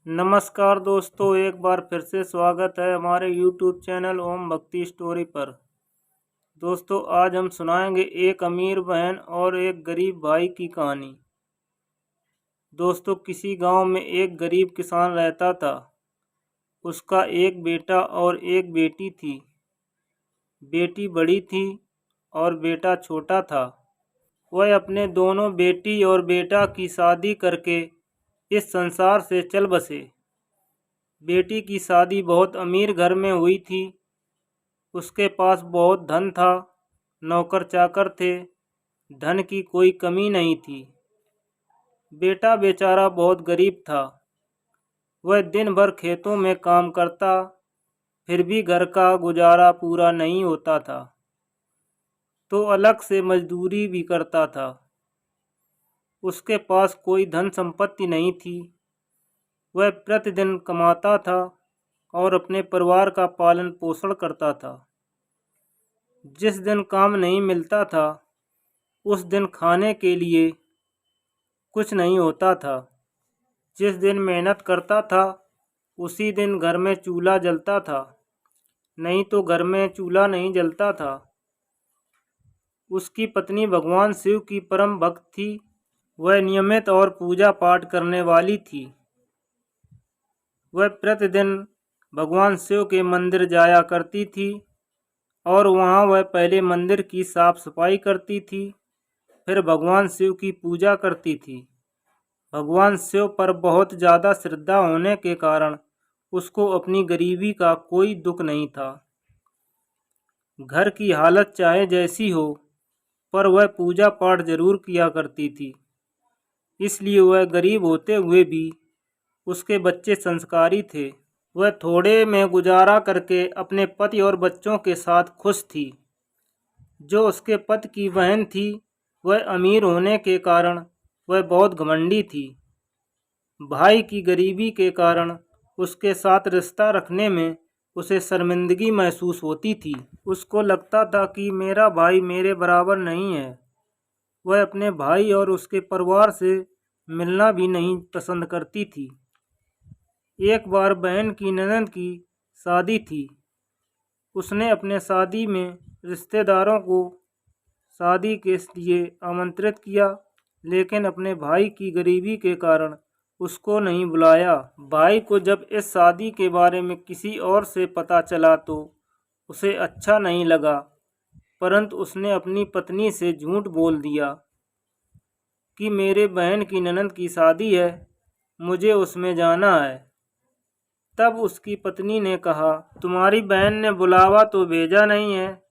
नमस्कार दोस्तों, एक बार फिर से स्वागत है हमारे YouTube चैनल ओम भक्ति स्टोरी पर। दोस्तों, आज हम सुनाएंगे एक अमीर बहन और एक गरीब भाई की कहानी। दोस्तों, किसी गांव में एक गरीब किसान रहता था। उसका एक बेटा और एक बेटी थी। बेटी बड़ी थी और बेटा छोटा था। वह अपने दोनों बेटी और बेटा की शादी करके इस संसार से चल बसे। बेटी की शादी बहुत अमीर घर में हुई थी। उसके पास बहुत धन था, नौकर चाकर थे, धन की कोई कमी नहीं थी। बेटा बेचारा बहुत गरीब था। वह दिन भर खेतों में काम करता, फिर भी घर का गुजारा पूरा नहीं होता था, तो अलग से मजदूरी भी करता था। उसके पास कोई धन संपत्ति नहीं थी। वह प्रतिदिन कमाता था और अपने परिवार का पालन पोषण करता था। जिस दिन काम नहीं मिलता था, उस दिन खाने के लिए कुछ नहीं होता था। जिस दिन मेहनत करता था, उसी दिन घर में चूल्हा जलता था, नहीं तो घर में चूल्हा नहीं जलता था। उसकी पत्नी भगवान शिव की परम भक्त थी। वह नियमित और पूजा पाठ करने वाली थी। वह प्रतिदिन भगवान शिव के मंदिर जाया करती थी और वहाँ वह पहले मंदिर की साफ सफाई करती थी, फिर भगवान शिव की पूजा करती थी। भगवान शिव पर बहुत ज़्यादा श्रद्धा होने के कारण उसको अपनी गरीबी का कोई दुख नहीं था। घर की हालत चाहे जैसी हो, पर वह पूजा पाठ जरूर किया करती थी। इसलिए वह गरीब होते हुए भी उसके बच्चे संस्कारी थे। वह थोड़े में गुजारा करके अपने पति और बच्चों के साथ खुश थी। जो उसके पति की बहन थी, वह अमीर होने के कारण वह बहुत घमंडी थी। भाई की गरीबी के कारण उसके साथ रिश्ता रखने में उसे शर्मिंदगी महसूस होती थी। उसको लगता था कि मेरा भाई मेरे बराबर नहीं है। वह अपने भाई और उसके परिवार से मिलना भी नहीं पसंद करती थी। एक बार बहन की ननद की शादी थी। उसने अपने शादी में रिश्तेदारों को शादी के लिए आमंत्रित किया, लेकिन अपने भाई की गरीबी के कारण उसको नहीं बुलाया। भाई को जब इस शादी के बारे में किसी और से पता चला तो उसे अच्छा नहीं लगा, परंतु उसने अपनी पत्नी से झूठ बोल दिया कि मेरे बहन की ननद की शादी है, मुझे उसमें जाना है। तब उसकी पत्नी ने कहा, तुम्हारी बहन ने बुलावा तो भेजा नहीं है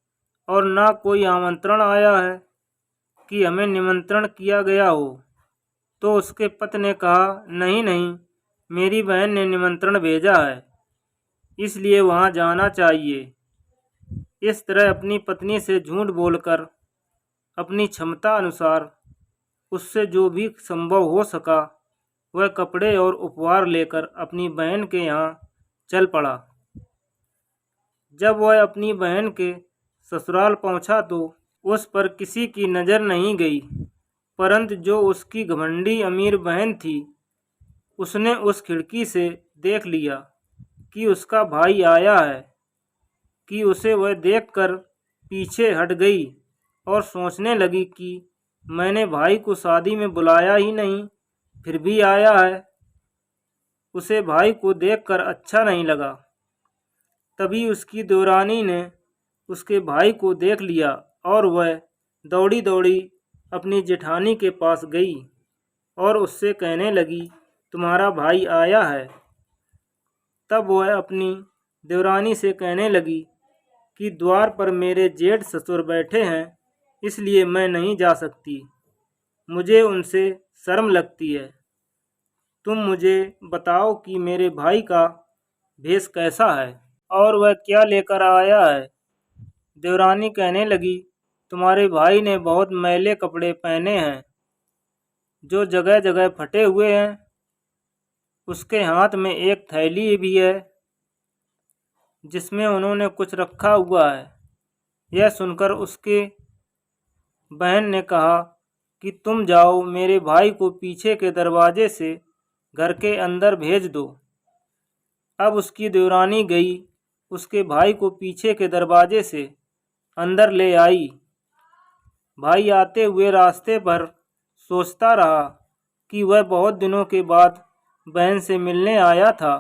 और ना कोई आमंत्रण आया है कि हमें निमंत्रण किया गया हो। तो उसके पति ने कहा, नहीं नहीं, मेरी बहन ने निमंत्रण भेजा है, इसलिए वहाँ जाना चाहिए। इस तरह अपनी पत्नी से झूठ बोलकर अपनी क्षमता अनुसार उससे जो भी संभव हो सका वह कपड़े और उपहार लेकर अपनी बहन के यहाँ चल पड़ा। जब वह अपनी बहन के ससुराल पहुँचा तो उस पर किसी की नज़र नहीं गई, परंतु जो उसकी घमंडी अमीर बहन थी, उसने उस खिड़की से देख लिया कि उसका भाई आया है कि उसे वह देखकर पीछे हट गई और सोचने लगी कि मैंने भाई को शादी में बुलाया ही नहीं, फिर भी आया है। उसे भाई को देखकर अच्छा नहीं लगा। तभी उसकी देवरानी ने उसके भाई को देख लिया और वह दौड़ी दौड़ी अपनी जेठानी के पास गई और उससे कहने लगी, तुम्हारा भाई आया है। तब वह अपनी देवरानी से कहने लगी कि द्वार पर मेरे जेठ ससुर बैठे हैं, इसलिए मैं नहीं जा सकती, मुझे उनसे शर्म लगती है। तुम मुझे बताओ कि मेरे भाई का भेष कैसा है और वह क्या लेकर आया है। देवरानी कहने लगी, तुम्हारे भाई ने बहुत मैले कपड़े पहने हैं जो जगह जगह फटे हुए हैं। उसके हाथ में एक थैली भी है जिसमें उन्होंने कुछ रखा हुआ है। यह सुनकर उसके बहन ने कहा कि तुम जाओ, मेरे भाई को पीछे के दरवाजे से घर के अंदर भेज दो। अब उसकी देवरानी गई, उसके भाई को पीछे के दरवाजे से अंदर ले आई। भाई आते हुए रास्ते पर सोचता रहा कि वह बहुत दिनों के बाद बहन से मिलने आया था,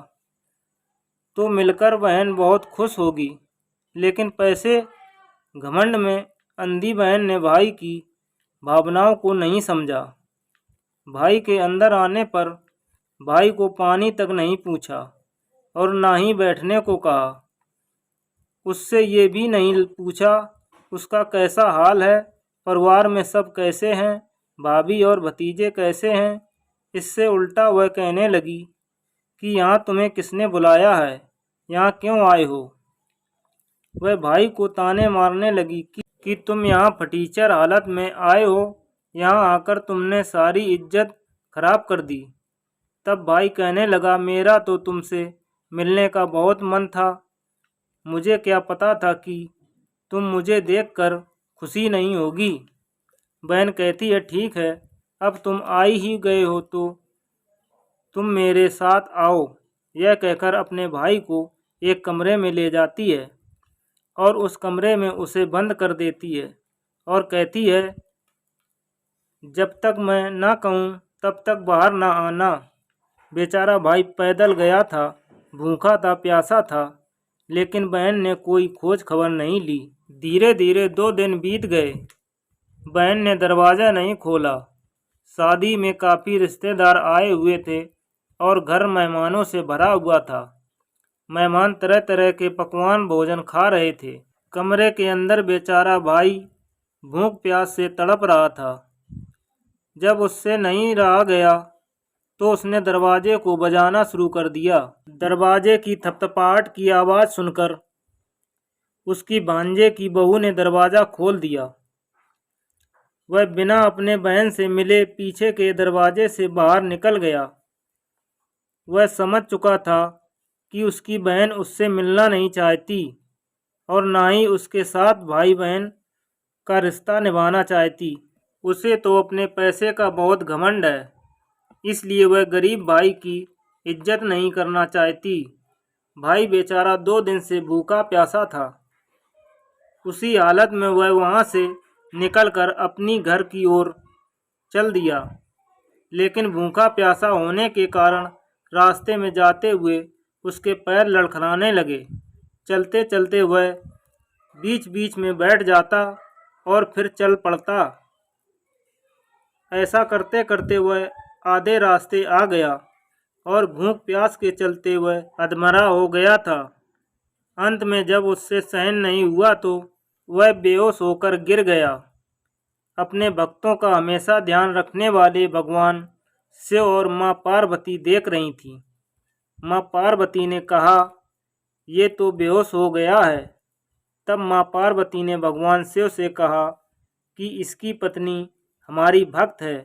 तो मिलकर बहन बहुत खुश होगी। लेकिन पैसे घमंड में अंधी बहन ने भाई की भावनाओं को नहीं समझा। भाई के अंदर आने पर भाई को पानी तक नहीं पूछा और ना ही बैठने को कहा। उससे ये भी नहीं पूछा उसका कैसा हाल है, परिवार में सब कैसे हैं, भाभी और भतीजे कैसे हैं। इससे उल्टा वह कहने लगी कि यहाँ तुम्हें किसने बुलाया है, यहाँ क्यों आए हो। वह भाई को ताने मारने लगी कि तुम यहाँ फटीचर हालत में आए हो, यहाँ आकर तुमने सारी इज्जत खराब कर दी। तब भाई कहने लगा, मेरा तो तुमसे मिलने का बहुत मन था, मुझे क्या पता था कि तुम मुझे देखकर खुशी नहीं होगी। बहन कहती है, ठीक है, अब तुम आई ही गए हो तो तुम मेरे साथ आओ। यह कहकर अपने भाई को एक कमरे में ले जाती है और उस कमरे में उसे बंद कर देती है और कहती है, जब तक मैं ना कहूँ तब तक बाहर ना आना। बेचारा भाई पैदल गया था, भूखा था, प्यासा था, लेकिन बहन ने कोई खोज खबर नहीं ली। धीरे धीरे 2 दिन बीत गए। बहन ने दरवाज़ा नहीं खोला। शादी में काफ़ी रिश्तेदार आए हुए थे और घर मेहमानों से भरा हुआ था। मेहमान तरह तरह के पकवान भोजन खा रहे थे। कमरे के अंदर बेचारा भाई भूख प्यास से तड़प रहा था। जब उससे नहीं रहा गया तो उसने दरवाजे को बजाना शुरू कर दिया। दरवाजे की थपथपाहट की आवाज़ सुनकर उसकी भांजे की बहू ने दरवाज़ा खोल दिया। वह बिना अपने बहन से मिले पीछे के दरवाजे से बाहर निकल गया। वह समझ चुका था कि उसकी बहन उससे मिलना नहीं चाहती और ना ही उसके साथ भाई बहन का रिश्ता निभाना चाहती। उसे तो अपने पैसे का बहुत घमंड है, इसलिए वह गरीब भाई की इज्जत नहीं करना चाहती। भाई बेचारा 2 दिन से भूखा प्यासा था। उसी हालत में वह वहाँ से निकलकर अपनी घर की ओर चल दिया, लेकिन भूखा प्यासा होने के कारण रास्ते में जाते हुए उसके पैर लड़खड़ाने लगे। चलते चलते वह बीच बीच में बैठ जाता और फिर चल पड़ता। ऐसा करते करते वह आधे रास्ते आ गया और भूख प्यास के चलते वह अधमरा हो गया था। अंत में जब उससे सहन नहीं हुआ तो वह बेहोश होकर गिर गया। अपने भक्तों का हमेशा ध्यान रखने वाले भगवान शिव और माँ पार्वती देख रही थीं। माँ पार्वती ने कहा, ये तो बेहोश हो गया है। तब माँ पार्वती ने भगवान शिव से कहा कि इसकी पत्नी हमारी भक्त है,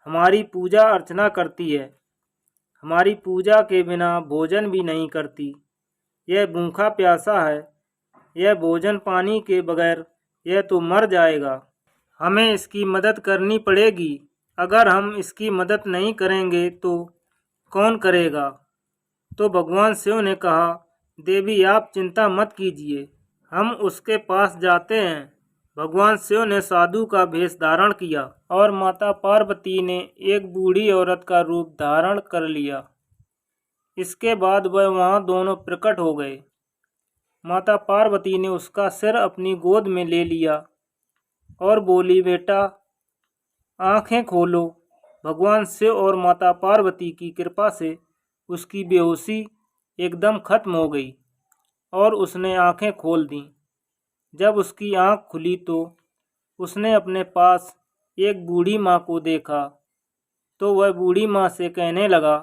हमारी पूजा अर्चना करती है, हमारी पूजा के बिना भोजन भी नहीं करती। यह भूखा प्यासा है, यह भोजन पानी के बगैर यह तो मर जाएगा। हमें इसकी मदद करनी पड़ेगी। अगर हम इसकी मदद नहीं करेंगे तो कौन करेगा। तो भगवान शिव ने कहा, देवी आप चिंता मत कीजिए, हम उसके पास जाते हैं। भगवान शिव ने साधु का वेश धारण किया और माता पार्वती ने एक बूढ़ी औरत का रूप धारण कर लिया। इसके बाद वह वहाँ दोनों प्रकट हो गए। माता पार्वती ने उसका सिर अपनी गोद में ले लिया और बोली, बेटा आंखें खोलो। भगवान शिव और माता पार्वती की कृपा से उसकी बेहोशी एकदम खत्म हो गई और उसने आंखें खोल दी। जब उसकी आंख खुली तो उसने अपने पास एक बूढ़ी माँ को देखा। तो वह बूढ़ी माँ से कहने लगा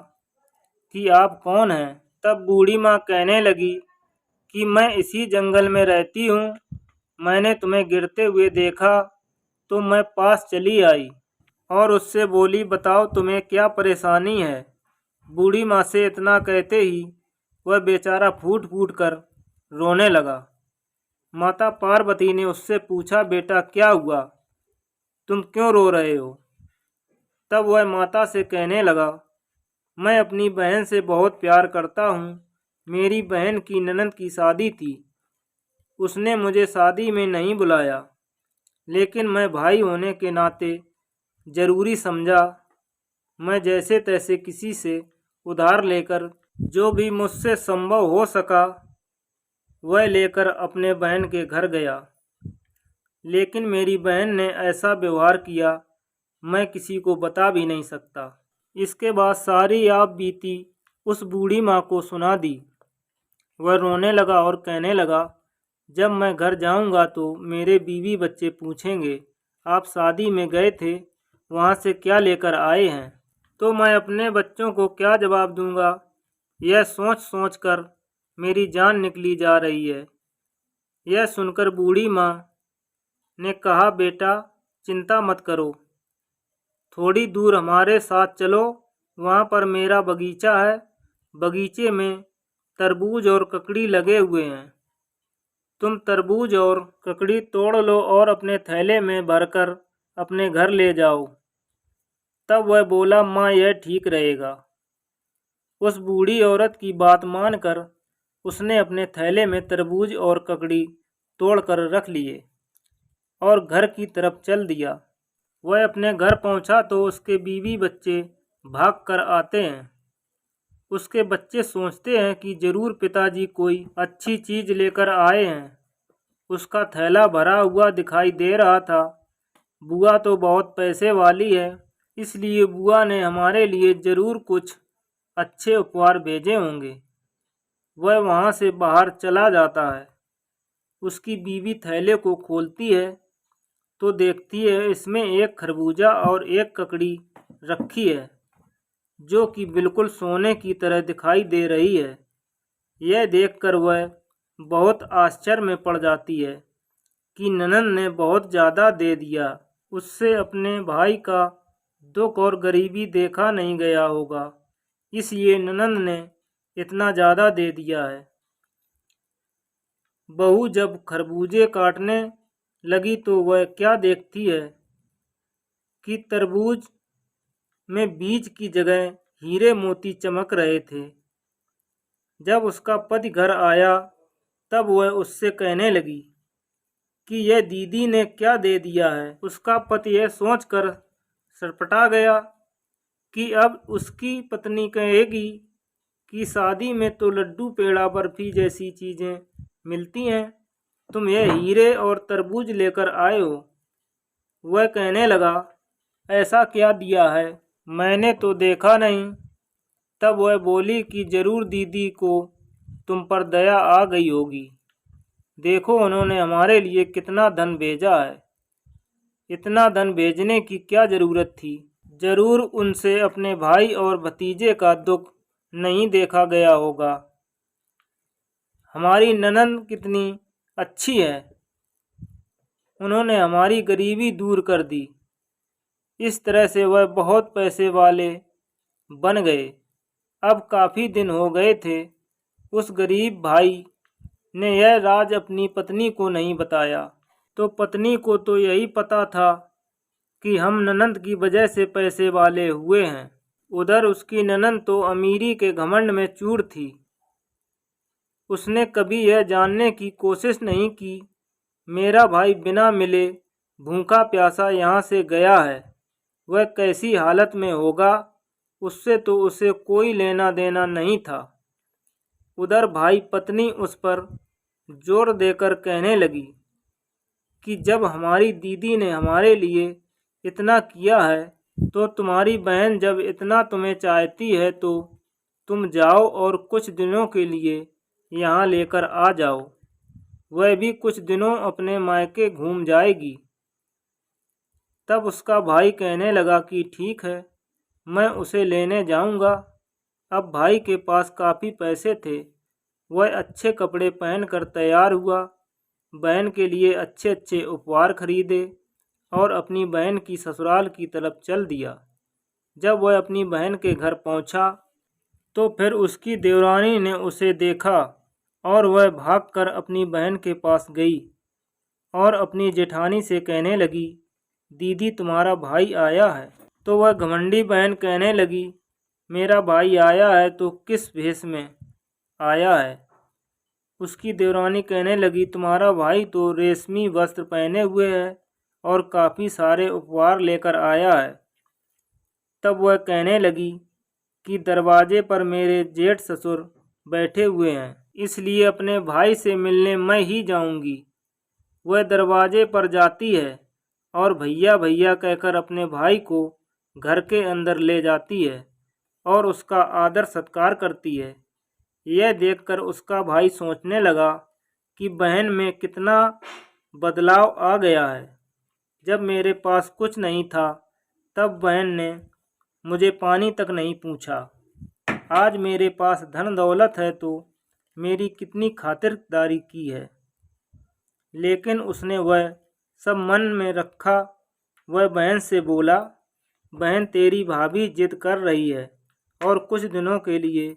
कि आप कौन हैं। तब बूढ़ी माँ कहने लगी कि मैं इसी जंगल में रहती हूँ, मैंने तुम्हें गिरते हुए देखा तो मैं पास चली आई और उससे बोली, बताओ तुम्हें क्या परेशानी है। बूढ़ी माँ से इतना कहते ही वह बेचारा फूट फूट कर रोने लगा। माता पार्वती ने उससे पूछा, बेटा क्या हुआ, तुम क्यों रो रहे हो। तब वह माता से कहने लगा मैं अपनी बहन से बहुत प्यार करता हूँ। मेरी बहन की ननद की शादी थी। उसने मुझे शादी में नहीं बुलाया, लेकिन मैं भाई होने के नाते ज़रूरी समझा। मैं जैसे तैसे किसी से उधार लेकर जो भी मुझसे संभव हो सका वह लेकर अपने बहन के घर गया। लेकिन मेरी बहन ने ऐसा व्यवहार किया, मैं किसी को बता भी नहीं सकता। इसके बाद सारी आप बीती उस बूढ़ी माँ को सुना दी। वह रोने लगा और कहने लगा, जब मैं घर जाऊंगा तो मेरे बीवी बच्चे पूछेंगे, आप शादी में गए थे, वहाँ से क्या लेकर आए हैं? तो मैं अपने बच्चों को क्या जवाब दूंगा? यह सोच सोच कर मेरी जान निकली जा रही है। यह सुनकर बूढ़ी माँ ने कहा, बेटा चिंता मत करो, थोड़ी दूर हमारे साथ चलो, वहाँ पर मेरा बगीचा है। बगीचे में तरबूज और ककड़ी लगे हुए हैं। तुम तरबूज और ककड़ी तोड़ लो और अपने थैले में भरकर अपने घर ले जाओ। तब वह बोला, माँ यह ठीक रहेगा। उस बूढ़ी औरत की बात मानकर उसने अपने थैले में तरबूज और ककड़ी तोड़कर रख लिए और घर की तरफ चल दिया। वह अपने घर पहुंचा तो उसके बीवी बच्चे भाग कर आते हैं। उसके बच्चे सोचते हैं कि जरूर पिताजी कोई अच्छी चीज़ लेकर आए हैं। उसका थैला भरा हुआ दिखाई दे रहा था। बुआ तो बहुत पैसे वाली है, इसलिए बुआ ने हमारे लिए ज़रूर कुछ अच्छे उपहार भेजे होंगे। वह वहाँ से बाहर चला जाता है। उसकी बीवी थैले को खोलती है तो देखती है इसमें एक खरबूजा और एक ककड़ी रखी है, जो कि बिल्कुल सोने की तरह दिखाई दे रही है। यह देखकर वह बहुत आश्चर्य में पड़ जाती है कि ननद ने बहुत ज़्यादा दे दिया। उससे अपने भाई का दुख और गरीबी देखा नहीं गया होगा, इसलिए ननद ने इतना ज़्यादा दे दिया है। बहू जब खरबूजे काटने लगी तो वह क्या देखती है कि तरबूज में बीज की जगह हीरे मोती चमक रहे थे। जब उसका पति घर आया तब वह उससे कहने लगी कि यह दीदी ने क्या दे दिया है। उसका पति यह सोचकर सरपटा गया कि अब उसकी पत्नी कहेगी कि शादी में तो लड्डू पेड़ा बर्फी जैसी चीज़ें मिलती हैं, तुम यह हीरे और तरबूज लेकर आए हो। वह कहने लगा, ऐसा क्या दिया है, मैंने तो देखा नहीं। तब वह बोली कि ज़रूर दीदी को तुम पर दया आ गई होगी। देखो उन्होंने हमारे लिए कितना धन भेजा है। इतना धन भेजने की क्या ज़रूरत थी? ज़रूर उनसे अपने भाई और भतीजे का दुख नहीं देखा गया होगा। हमारी ननद कितनी अच्छी है, उन्होंने हमारी गरीबी दूर कर दी। इस तरह से वह बहुत पैसे वाले बन गए। अब काफ़ी दिन हो गए थे। उस गरीब भाई ने यह राज अपनी पत्नी को नहीं बताया, तो पत्नी को तो यही पता था कि हम ननद की वजह से पैसे वाले हुए हैं। उधर उसकी ननद तो अमीरी के घमंड में चूर थी। उसने कभी यह जानने की कोशिश नहीं की मेरा भाई बिना मिले भूखा प्यासा यहाँ से गया है, वह कैसी हालत में होगा, उससे तो उसे कोई लेना देना नहीं था। उधर भाई पत्नी उस पर जोर देकर कहने लगी कि जब हमारी दीदी ने हमारे लिए इतना किया है तो तुम्हारी बहन जब इतना तुम्हें चाहती है तो तुम जाओ और कुछ दिनों के लिए यहाँ लेकर आ जाओ। वह भी कुछ दिनों अपने मायके घूम जाएगी। तब उसका भाई कहने लगा कि ठीक है, मैं उसे लेने जाऊंगा। अब भाई के पास काफ़ी पैसे थे। वह अच्छे कपड़े पहनकर तैयार हुआ, बहन के लिए अच्छे अच्छे उपहार खरीदे और अपनी बहन की ससुराल की तरफ चल दिया। जब वह अपनी बहन के घर पहुंचा तो फिर उसकी देवरानी ने उसे देखा और वह भागकर अपनी बहन के पास गई और अपनी जेठानी से कहने लगी, दीदी तुम्हारा भाई आया है। तो वह घमंडी बहन कहने लगी मेरा भाई आया है तो किस भेष में आया है? उसकी देवरानी कहने लगी, तुम्हारा भाई तो रेशमी वस्त्र पहने हुए है और काफ़ी सारे उपहार लेकर आया है। तब वह कहने लगी कि दरवाजे पर मेरे जेठ ससुर बैठे हुए हैं, इसलिए अपने भाई से मिलने मैं ही जाऊंगी। वह दरवाजे पर जाती है और भैया भैया कहकर अपने भाई को घर के अंदर ले जाती है और उसका आदर सत्कार करती है। यह देखकर उसका भाई सोचने लगा कि बहन में कितना बदलाव आ गया है। जब मेरे पास कुछ नहीं था तब बहन ने मुझे पानी तक नहीं पूछा। आज मेरे पास धन दौलत है तो मेरी कितनी खातिरदारी की है। लेकिन उसने वह सब मन में रखा। वह बहन से बोला, बहन तेरी भाभी जिद कर रही है और कुछ दिनों के लिए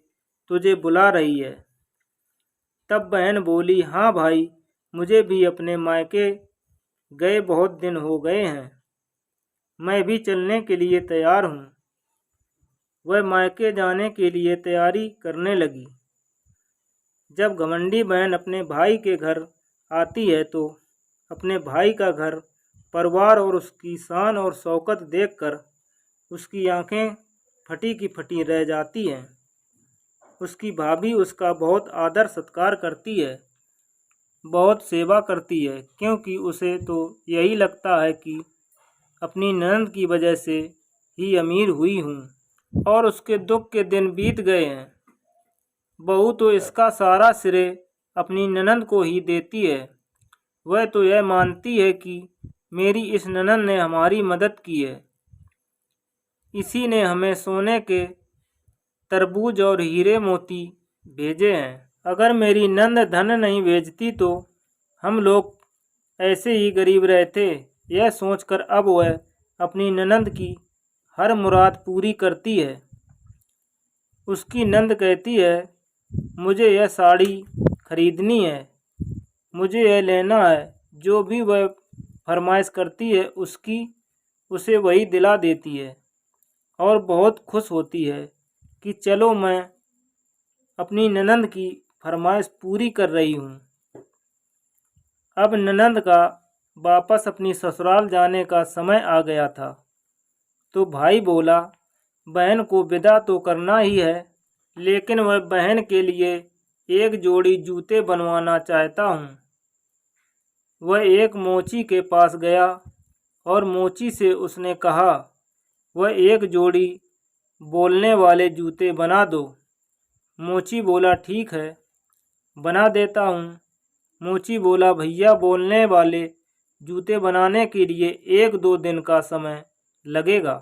तुझे बुला रही है। तब बहन बोली, हाँ भाई, मुझे भी अपने मायके गए बहुत दिन हो गए हैं, मैं भी चलने के लिए तैयार हूँ। वह मायके जाने के लिए तैयारी करने लगी। जब घमंडी बहन अपने भाई के घर आती है तो अपने भाई का घर परिवार और उसकी शान और शौकत देखकर उसकी आंखें फटी की फटी रह जाती हैं। उसकी भाभी उसका बहुत आदर सत्कार करती है, बहुत सेवा करती है, क्योंकि उसे तो यही लगता है कि अपनी ननद की वजह से ही अमीर हुई हूँ। और उसके दुख के दिन बीत गए हैं। बहू तो इसका सारा श्रेय अपनी ननद को ही देती है। वह तो यह मानती है कि मेरी इस ननद ने हमारी मदद की है, इसी ने हमें सोने के तरबूज और हीरे मोती भेजे हैं। अगर मेरी नंद धन नहीं भेजती तो हम लोग ऐसे ही गरीब रहते। यह सोचकर अब वह अपनी ननद की हर मुराद पूरी करती है। उसकी नंद कहती है, मुझे यह साड़ी खरीदनी है, मुझे यह लेना है। जो भी वह फरमाइश करती है उसे वही दिला देती है और बहुत खुश होती है कि चलो मैं अपनी ननद की फरमाइश पूरी कर रही हूँ। अब ननद का वापस अपनी ससुराल जाने का समय आ गया था तो भाई बोला, बहन को विदा तो करना ही है, लेकिन वह बहन के लिए एक जोड़ी जूते बनवाना चाहता हूँ। वह एक मोची के पास गया और मोची से उसने कहा, वह एक जोड़ी बोलने वाले जूते बना दो। मोची बोला, ठीक है, बना देता हूँ। मोची बोला, भैया बोलने वाले जूते बनाने के लिए 1-2 दिन का समय लगेगा।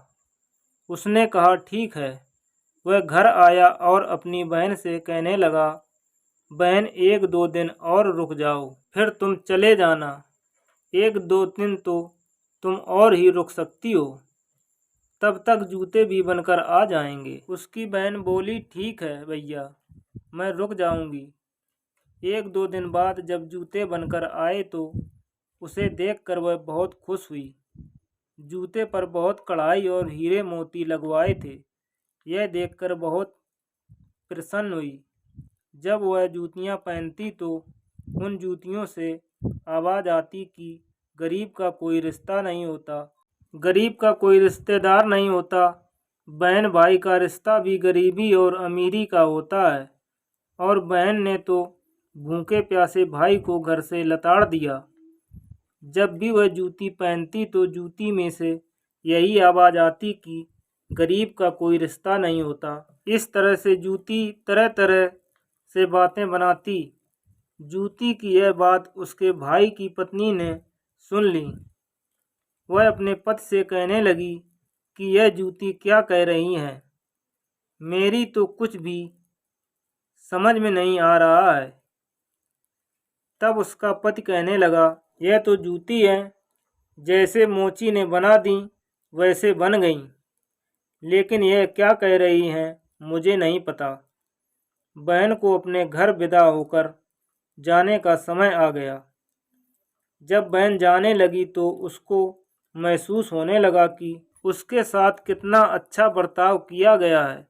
उसने कहा, ठीक है। वह घर आया और अपनी बहन से कहने लगा, बहन 1-2 दिन और रुक जाओ, फिर तुम चले जाना। 1-2 दिन तो तुम और ही रुक सकती हो, तब तक जूते भी बनकर आ जाएंगे। उसकी बहन बोली, ठीक है भैया, मैं रुक जाऊंगी। 1-2 दिन बाद जब जूते बनकर आए तो उसे देखकर वह बहुत खुश हुई। जूते पर बहुत कढ़ाई और हीरे मोती लगवाए थे। यह देखकर बहुत प्रसन्न हुई। जब वह जूतियां पहनती तो उन जूतियों से आवाज़ आती कि गरीब का कोई रिश्ता नहीं होता, गरीब का कोई रिश्तेदार नहीं होता। बहन भाई का रिश्ता भी गरीबी और अमीरी का होता है। और बहन ने तो भूखे प्यासे भाई को घर से लताड़ दिया। जब भी वह जूती पहनती तो जूती में से यही आवाज़ आती कि गरीब का कोई रिश्ता नहीं होता। इस तरह से जूती तरह तरह से बातें बनाती। जूती की यह बात उसके भाई की पत्नी ने सुन ली। वह अपने पति से कहने लगी कि यह जूती क्या कह रही हैं, मेरी तो कुछ भी समझ में नहीं आ रहा है। तब उसका पति कहने लगा, यह तो जूती है, जैसे मोची ने बना दी वैसे बन गईं, लेकिन यह क्या कह रही हैं मुझे नहीं पता। बहन को अपने घर विदा होकर जाने का समय आ गया। जब बहन जाने लगी तो उसको महसूस होने लगा कि उसके साथ कितना अच्छा बर्ताव किया गया है।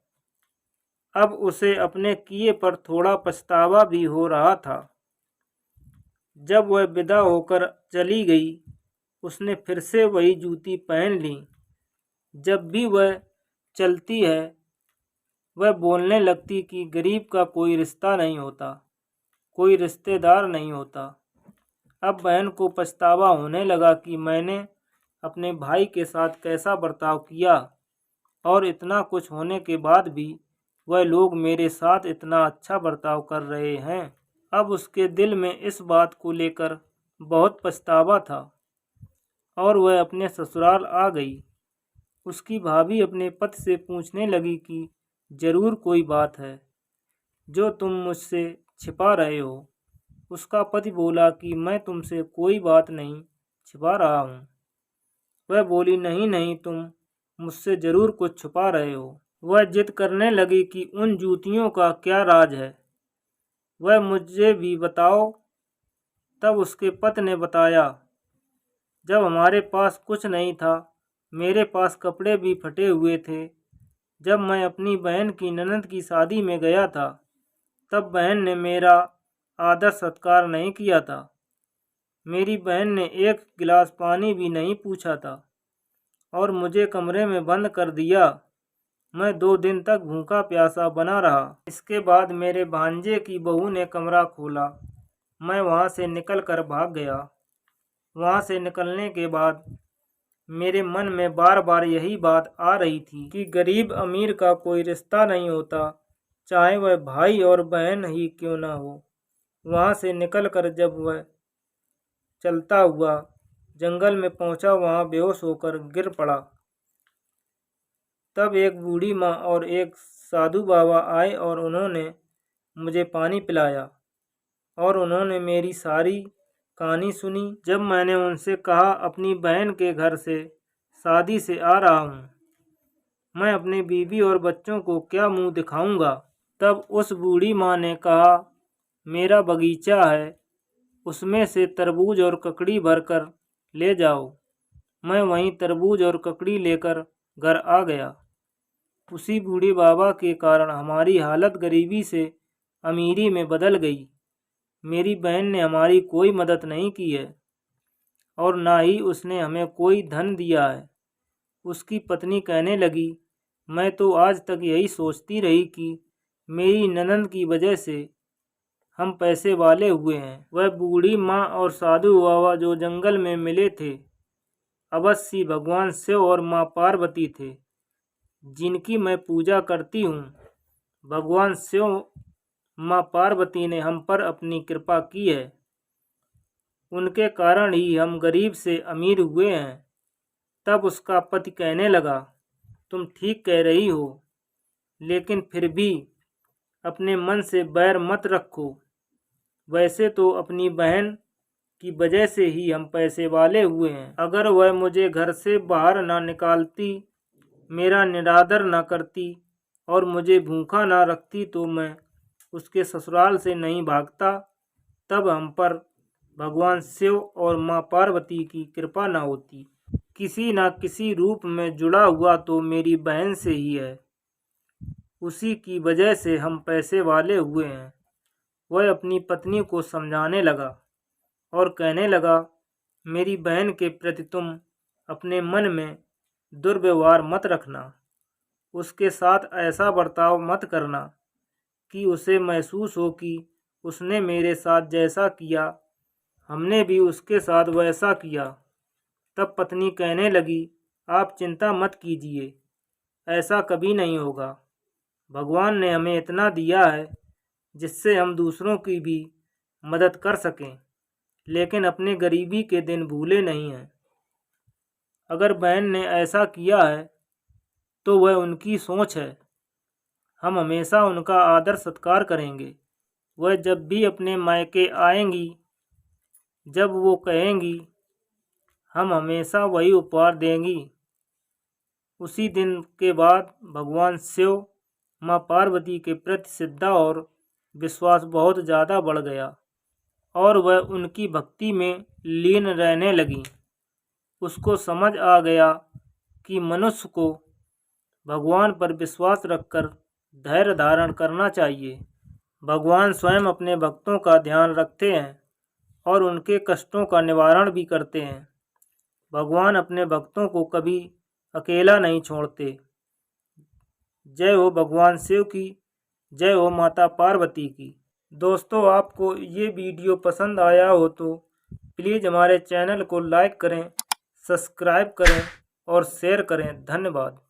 अब उसे अपने किए पर थोड़ा पछतावा भी हो रहा था। जब वह विदा होकर चली गई, उसने फिर से वही जूती पहन ली। जब भी वह चलती है, वह बोलने लगती कि गरीब का कोई रिश्ता नहीं होता, कोई रिश्तेदार नहीं होता। अब बहन को पछतावा होने लगा कि मैंने अपने भाई के साथ कैसा बर्ताव किया, और इतना कुछ होने के बाद भी वह लोग मेरे साथ इतना अच्छा बर्ताव कर रहे हैं। अब उसके दिल में इस बात को लेकर बहुत पछतावा था और वह अपने ससुराल आ गई। उसकी भाभी अपने पति से पूछने लगी कि जरूर कोई बात है जो तुम मुझसे छिपा रहे हो। उसका पति बोला कि मैं तुमसे कोई बात नहीं छिपा रहा हूँ। वह बोली, नहीं नहीं, तुम मुझसे जरूर कुछ छुपा रहे हो। वह जिद करने लगी कि उन जूतियों का क्या राज है, वह मुझे भी बताओ। तब उसके पति ने बताया, जब हमारे पास कुछ नहीं था, मेरे पास कपड़े भी फटे हुए थे। जब मैं अपनी बहन की ननद की शादी में गया था, तब बहन ने मेरा आदर सत्कार नहीं किया था। मेरी बहन ने एक गिलास पानी भी नहीं पूछा था और मुझे कमरे में बंद कर दिया। मैं 2 दिन तक भूखा प्यासा बना रहा। इसके बाद मेरे भांजे की बहू ने कमरा खोला। मैं वहाँ से निकल कर भाग गया। वहाँ से निकलने के बाद मेरे मन में बार बार यही बात आ रही थी कि गरीब अमीर का कोई रिश्ता नहीं होता, चाहे वह भाई और बहन ही क्यों ना हो। वहाँ से निकलकर जब वह चलता हुआ जंगल में पहुँचा, वहाँ बेहोश होकर गिर पड़ा। तब एक बूढ़ी माँ और एक साधु बाबा आए और उन्होंने मुझे पानी पिलाया और उन्होंने मेरी सारी कहानी सुनी। जब मैंने उनसे कहा अपनी बहन के घर से शादी से आ रहा हूँ, मैं अपनी बीवी और बच्चों को क्या मुंह दिखाऊंगा, तब उस बूढ़ी माँ ने कहा, मेरा बगीचा है, उसमें से तरबूज और ककड़ी भरकर ले जाओ। मैं वहीं तरबूज और ककड़ी लेकर घर आ गया। उसी बूढ़े बाबा के कारण हमारी हालत गरीबी से अमीरी में बदल गई। मेरी बहन ने हमारी कोई मदद नहीं की है और ना ही उसने हमें कोई धन दिया है। उसकी पत्नी कहने लगी, मैं तो आज तक यही सोचती रही कि मेरी ननद की वजह से हम पैसे वाले हुए हैं। वह बूढ़ी माँ और साधु बाबा जो जंगल में मिले थे, अवश्य भगवान शिव और माँ पार्वती थे, जिनकी मैं पूजा करती हूँ। भगवान शिव, माँ पार्वती ने हम पर अपनी कृपा की है। उनके कारण ही हम गरीब से अमीर हुए हैं। तब उसका पति कहने लगा, तुम ठीक कह रही हो, लेकिन फिर भी अपने मन से बैर मत रखो। वैसे तो अपनी बहन की वजह से ही हम पैसे वाले हुए हैं। अगर वह मुझे घर से बाहर ना निकालती, मेरा निरादर ना करती और मुझे भूखा ना रखती, तो मैं उसके ससुराल से नहीं भागता। तब हम पर भगवान शिव और माँ पार्वती की कृपा न होती। किसी न किसी रूप में जुड़ा हुआ तो मेरी बहन से ही है। उसी की वजह से हम पैसे वाले हुए हैं। वह अपनी पत्नी को समझाने लगा और कहने लगा, मेरी बहन के प्रति तुम अपने मन में दुर्व्यवहार मत रखना। उसके साथ ऐसा बर्ताव मत करना कि उसे महसूस हो कि उसने मेरे साथ जैसा किया, हमने भी उसके साथ वैसा किया। तब पत्नी कहने लगी, आप चिंता मत कीजिए, ऐसा कभी नहीं होगा। भगवान ने हमें इतना दिया है जिससे हम दूसरों की भी मदद कर सकें, लेकिन अपने गरीबी के दिन भूले नहीं हैं। अगर बहन ने ऐसा किया है तो वह उनकी सोच है। हम हमेशा उनका आदर सत्कार करेंगे। वह जब भी अपने मायके आएंगी, जब वो कहेंगी, हम हमेशा वही उपहार देंगी। उसी दिन के बाद भगवान शिव, माँ पार्वती के प्रति श्रद्धा और विश्वास बहुत ज़्यादा बढ़ गया और वह उनकी भक्ति में लीन रहने लगी। उसको समझ आ गया कि मनुष्य को भगवान पर विश्वास रखकर धैर्य धारण करना चाहिए। भगवान स्वयं अपने भक्तों का ध्यान रखते हैं और उनके कष्टों का निवारण भी करते हैं। भगवान अपने भक्तों को कभी अकेला नहीं छोड़ते। जय हो भगवान शिव की, जय हो माता पार्वती की। दोस्तों, आपको ये वीडियो पसंद आया हो तो प्लीज़ हमारे चैनल को लाइक करें, सब्सक्राइब करें और शेयर करें। धन्यवाद।